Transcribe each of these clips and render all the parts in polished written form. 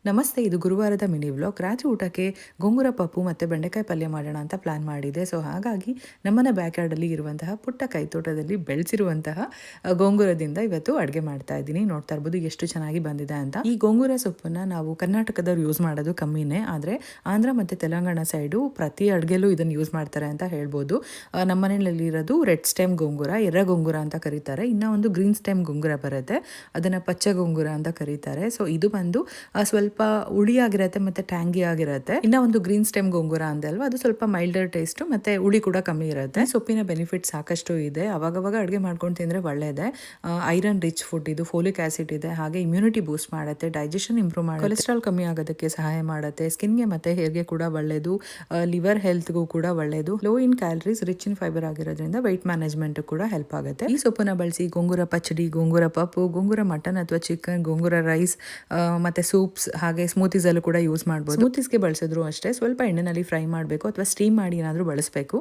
ನಮಸ್ತೆ, ಇದು ಗುರುವಾರದ mini vlog. ರಾತ್ರಿ ಊಟಕ್ಕೆ ಗೋಂಗೂರ ಪಪ್ಪು ಮತ್ತು ಬೆಂಡೆಕಾಯಿ ಪಲ್ಯ ಮಾಡೋಣ ಅಂತ ಪ್ಲಾನ್ ಮಾಡಿದೆ. ಸೊ ಹಾಗಾಗಿ ನಮ್ಮನೆ ಬ್ಯಾಕ್ ಯಾರ್ಡಲ್ಲಿ ಇರುವಂತಹ ಪುಟ್ಟ ಕೈತೋಟದಲ್ಲಿ ಬೆಳೆಸಿರುವಂತಹ ಗೋಂಗೂರದಿಂದ ಇವತ್ತು ಅಡುಗೆ ಮಾಡ್ತಾ ಇದ್ದೀನಿ. ನೋಡ್ತಾ ಇರ್ಬೋದು ಎಷ್ಟು ಚೆನ್ನಾಗಿ ಬಂದಿದೆ ಅಂತ. ಈ ಗೋಂಗೂರ ಸೊಪ್ಪನ್ನು ನಾವು ಕರ್ನಾಟಕದವ್ರು ಯೂಸ್ ಮಾಡೋದು ಕಮ್ಮಿನೇ, ಆದರೆ ಆಂಧ್ರ ಮತ್ತು ತೆಲಂಗಾಣ ಸೈಡು ಪ್ರತಿ ಅಡುಗೆಲೂ ಇದನ್ನು ಯೂಸ್ ಮಾಡ್ತಾರೆ ಅಂತ ಹೇಳ್ಬೋದು. ನಮ್ಮ ಮನೆಯಲ್ಲಿ ಇರೋದು ರೆಡ್ ಸ್ಟೆಮ್ ಗೋಂಗೂರ, ಎರ್ರ ಗೋಂಗೂರ ಅಂತ ಕರೀತಾರೆ. ಇನ್ನೂ ಒಂದು ಗ್ರೀನ್ ಸ್ಟೆಮ್ ಗೋಂಗೂರ ಬರುತ್ತೆ, ಅದನ್ನು ಪಚ್ಚ ಗೋಂಗೂರ ಅಂತ ಕರೀತಾರೆ. ಸೊ ಇದು ಬಂದು ಸ್ವಲ್ಪ ಹುಳಿಯಾಗಿರುತ್ತೆ ಮತ್ತು ಟ್ಯಾಂಗಿ ಆಗಿರುತ್ತೆ. ಇನ್ನ ಒಂದು ಗ್ರೀನ್ ಸ್ಟೆಮ್ ಗೋಂಗೂರ ಅಂದೆ ಅಲ್ವಾ, ಅದು ಸ್ವಲ್ಪ ಮೈಲ್ಡರ್ ಟೇಸ್ಟ್ ಮತ್ತೆ ಹುಳಿ ಕೂಡ ಕಮ್ಮಿ ಇರುತ್ತೆ. ಸೊಪ್ಪಿನ ಬೆನಿಫಿಟ್ ಸಾಕಷ್ಟು ಇದೆ. ಅವಾಗವಾಗ ಅಡುಗೆ ಮಾಡ್ಕೊಂಡು ತಿಂದರೆ ಒಳ್ಳೆಯದೇ. ಐರನ್ ರಿಚ್ ಫುಡ್ ಇದು, ಫೋಲಿಕ್ ಆಸಿಡ್ ಇದೆ, ಹಾಗೆ ಇಮ್ಯುನಿಟಿ ಬೂಸ್ಟ್ ಮಾಡುತ್ತೆ, ಡೈಜೆಷನ್ ಇಂಪ್ರೂವ್ ಮಾಡುತ್ತೆ, ಕೊಲೆಸ್ಟ್ರಾಲ್ ಕಮ್ಮಿ ಆಗೋದಕ್ಕೆ ಸಹಾಯ ಮಾಡುತ್ತೆ, ಸ್ಕಿನ್ಗೆ ಮತ್ತೆ ಹೇರ್ಗೆ ಕೂಡ ಒಳ್ಳೆಯದು, ಲಿವರ್ ಹೆಲ್ತ್ಗೂ ಕೂಡ ಒಳ್ಳೆಯದು, low in calories, rich in fibre ಆಗಿರೋದ್ರಿಂದ ವೆಯ್ಟ್ ಮ್ಯಾನೇಜ್ಮೆಂಟ್ ಕೂಡ ಹೆಲ್ಪ್ ಆಗುತ್ತೆ. ಈ ಸೊಪ್ಪನ್ನ ಬಳಸಿ ಗೋಂಗೂರ ಪಚ್ಚಡಿ, ಗೋಂಗೂರ ಪಪ್ಪು, ಗೋಂಗೂರ ಮಟನ್ ಅಥವಾ ಚಿಕನ್, ಗೋಂಗೂರ ರೈಸ್ ಮತ್ತೆ ಸೂಪ್ಸ್, ಹಾಗೆ ಸ್ಮೂತೀಸ್ ಅಲ್ಲೂ ಕೂಡ ಯೂಸ್ ಮಾಡ್ಬೋದು. ಸ್ಮೂತೀಸ್ಗೆ ಬಳಸಿದ್ರು ಅಷ್ಟೇ ಸ್ವಲ್ಪ ಎಣ್ಣೆನಲ್ಲಿ ಫ್ರೈ ಮಾಡಬೇಕು ಅಥವಾ ಸ್ಟೀಮ್ ಮಾಡಿ ಏನಾದರೂ ಬಳಸಬೇಕು.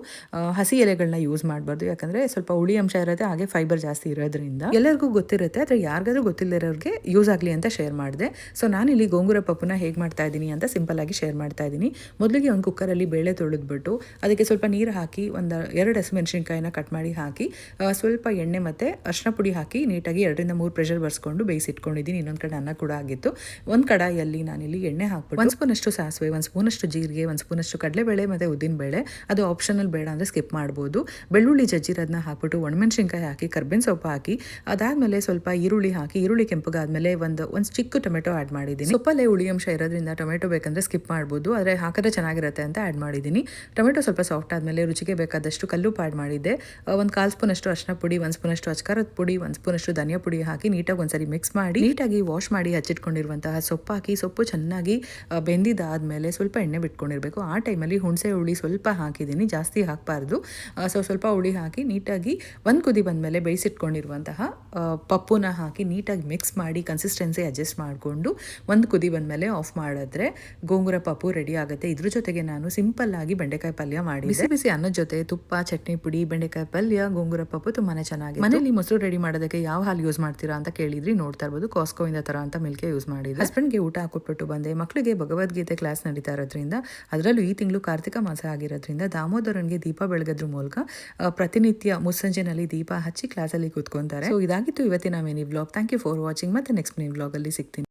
ಹಸಿ ಎಲೆಗಳನ್ನ ಯೂಸ್ ಮಾಡಬಾರ್ದು, ಯಾಕಂದ್ರೆ ಸ್ವಲ್ಪ ಹುಳಿ ಅಂಶ ಇರುತ್ತೆ, ಹಾಗೆ ಫೈಬರ್ ಜಾಸ್ತಿ ಇರೋದ್ರಿಂದ. ಎಲ್ಲರಿಗೂ ಗೊತ್ತಿರುತ್ತೆ, ಆದರೆ ಯಾರಿಗಾದ್ರೂ ಗೊತ್ತಿಲ್ಲದವ್ರಿಗೆ ಯೂಸ್ ಆಗಲಿ ಅಂತ ಶೇರ್ ಮಾಡಿದೆ. ಸೊ ನಾನಿಲ್ಲಿ ಗೋಂಗೂರ ಪಪ್ಪುನ ಹೇಗೆ ಮಾಡ್ತಾ ಇದ್ದೀನಿ ಅಂತ ಸಿಂಪಲ್ ಆಗಿ ಶೇರ್ ಮಾಡ್ತಾ ಇದ್ದೀನಿ. ಮೊದಲಿಗೆ ಒಂದು ಕುಕ್ಕರಲ್ಲಿ ಬೇಳೆ ತೊಳೆದ್ಬಿಟ್ಟು ಅದಕ್ಕೆ ಸ್ವಲ್ಪ ನೀರು ಹಾಕಿ ಒಂದು 2 ಹಸಿಮೆಣಸಿನ್ಕಾಯಿನ ಕಟ್ ಮಾಡಿ ಹಾಕಿ ಸ್ವಲ್ಪ ಎಣ್ಣೆ ಮತ್ತು ಅರಿಶಿನ ಪುಡಿ ಹಾಕಿ ನೀಟಾಗಿ 2 ರಿಂದ 3 ಪ್ರೆಷರ್ ಬರ್ಸ್ಕೊಂಡು ಬೇಯಿಸಿಟ್ಕೊಂಡಿದ್ದೀನಿ. ಇನ್ನೊಂದು ಕಡೆ ಅನ್ನ ಕೂಡ ಆಗಿತ್ತು. ಒಂದು ಕಡಾಯಿಯಲ್ಲಿ ನಾನಿಲ್ಲಿ ಎಣ್ಣೆ ಹಾಕ್ಬಿಟ್ಟು 1 ಸ್ಪೂನಷ್ಟು ಸಾಸಿವೆ, 1 ಸ್ಪೂನಷ್ಟು ಜೀರಿಗೆ, 1 ಸ್ಪೂನಷ್ಟು ಕಡಲೆಬೇಳೆ ಮತ್ತು ಉದ್ದಿನಬೇಳೆ, ಅದು ಆಪ್ಷನಲ್, ಬೇಡ ಅಂದರೆ ಸ್ಕಿಪ್ ಮಾಡ್ಬೋದು. ಬೆಳ್ಳುಳ್ಳಿ ಜಜ್ಜಿರೋದನ್ನ ಹಾಕ್ಬಿಟ್ಟು ಒಣಮೆಣಸಿನ್ಕಾಯಿ ಹಾಕಿ ಕರ್ಬೇವಿನ ಸೊಪ್ಪು ಹಾಕಿ ಅದಾದಮೇಲೆ ಸ್ವಲ್ಪ ಈರುಳ್ಳಿ ಹಾಕಿ, ಈರುಳ್ಳಿ ಕೆಂಪಗಾದ್ಮೇಲೆ ಒಂದು ಚಿಕ್ಕ ಟೊಮೆಟೊ ಆ್ಯಡ್ ಮಾಡಿದ್ದೀನಿ. ಸೊಪ್ಪಲ್ಲೇ ಹುಳಿ ಅಂಶ ಇರೋದ್ರಿಂದ ಟೊಮೆಟೊ ಬೇಕಂದರೆ ಸ್ಕಿಪ್ ಮಾಡ್ಬೋದು, ಆದರೆ ಹಾಕಿದ್ರೆ ಚೆನ್ನಾಗಿರುತ್ತೆ ಅಂತ ಆ್ಯಡ್ ಮಾಡಿದ್ದೀನಿ. ಟೊಮೆಟೊ ಸ್ವಲ್ಪ ಸಾಫ್ಟ್ ಆದಮೇಲೆ ರುಚಿಗೆ ಬೇಕಾದಷ್ಟು ಕಲ್ಲುಪ್ಪು ಆ್ಯಡ್ ಮಾಡಿದ್ದೆ. 1/4 ಸ್ಪೂನಷ್ಟು ಅರಿಶಿನ ಪುಡಿ, 1 ಸ್ಪೂನಷ್ಟು ಅಚ್ಕಾರದ ಪುಡಿ, 1 ಸ್ಪೂನಷ್ಟು ಧನಿಯಾ ಪುಡಿ ಹಾಕಿ ನೀಟಾಗಿ ಒಂದ್ಸರಿ ಮಿಕ್ಸ್ ಮಾಡಿ ನೀಟಾಗಿ ವಾಶ್ ಮಾಡಿ ಹಚ್ಚಿಟ್ಕೊಂಡಿರುವಂತಹ ಸೊಪ್ಪು ಹಾಕಿ, ಸೊಪ್ಪು ಚೆನ್ನಾಗಿ ಬೆಂದಿದ್ದಾದಮೇಲೆ ಸ್ವಲ್ಪ ಎಣ್ಣೆ ಬಿಟ್ಕೊಂಡಿರಬೇಕು. ಆ ಟೈಮಲ್ಲಿ ಹುಣಸೆ ಹುಳಿ ಸ್ವಲ್ಪ ಹಾಕಿದ್ದೀನಿ, ಜಾಸ್ತಿ ಹಾಕಬಾರ್ದು. ಸ್ವಲ್ಪ ಹುಳಿ ಹಾಕಿ ನೀಟಾಗಿ ಒಂದು ಕುದಿ ಬಂದಮೇಲೆ ಬೇಯಿಸಿಟ್ಕೊಂಡಿರುವಂತಹ ಪಪ್ಪುನ ಹಾಕಿ ನೀಟಾಗಿ ಮಿಕ್ಸ್ ಮಾಡಿ ಕನ್ಸಿಸ್ಟೆನ್ಸಿ ಅಡ್ಜಸ್ಟ್ ಮಾಡಿಕೊಂಡು ಒಂದು ಕುದಿ ಬಂದಮೇಲೆ ಆಫ್ ಮಾಡಿದ್ರೆ ಗೋಂಗೂರ ಪಪ್ಪು ರೆಡಿ ಆಗುತ್ತೆ. ಇದ್ರ ಜೊತೆಗೆ ನಾನು ಸಿಂಪಲ್ ಆಗಿ ಬೆಂಡೆಕಾಯಿ ಪಲ್ಯ ಮಾಡಿ, ಬಿಸಿ ಬಿಸಿ ಅನ್ನದ ಜೊತೆ ತುಪ್ಪ, ಚಟ್ನಿ ಪುಡಿ, ಬೆಂಡೆಕಾಯಿ ಪಲ್ಯ, ಗೋಂಗೂರ ಪಪ್ಪು ತುಂಬಾನೇ ಚೆನ್ನಾಗಿದೆ. ಮನೆಯಲ್ಲಿ ಮೊಸರು ರೆಡಿ ಮಾಡೋದಕ್ಕೆ ಯಾವ ಹಾಲು ಯೂಸ್ ಮಾಡ್ತೀರಾ ಅಂತ ಕೇಳಿದ್ರಿ. ನೋಡ್ತಾ ಇರ್ಬೋದು, ಕಾಸ್ಕೋ ಇಂದ ತರ ಅಂತ ಮಿಲ್ಕೆ ಯೂಸ್ ಮಾಡಿದ್ದೆ. ಹಸ್ಬೆಂಡ್ಗೆ ಊಟ ಹಾಕೊಟ್ಬಿಟ್ಟು ಬಂದೆ. ಮಕ್ಕಳಿಗೆ ಭಗವದ್ಗೀತೆ ಕ್ಲಾಸ್ ನಡೀತಾ ಇರೋದ್ರಿಂದ, ಅದರಲ್ಲೂ ಈ ತಿಂಗಳು ಕಾರ್ತಿಕ ಮಾಸ ಆಗಿರೋದ್ರಿಂದ ದಾಮೋದರನ್ಗೆ ದೀಪ ಬೆಳಗೋದ್ರ ಮೂಲಕ ಪ್ರತಿನಿತ್ಯ ಮುಸ್ಸಂಜೆನಲ್ಲಿ ದೀಪ ಹಚ್ಚಿ ಕ್ಲಾಸಲ್ಲಿ ಕೂತ್ಕೊಂತಾರೆ. ಸೊ ಇದಾಗಿತ್ತು ಇವತ್ತಿನ mini vlog. Thank you for watching. ಮತ್ತೆ ನೆಕ್ಸ್ಟ್ ಮಿನಿ ವ್ಲಾಗ್ ಅಲ್ಲಿ ಸಿಗ್ತೀನಿ.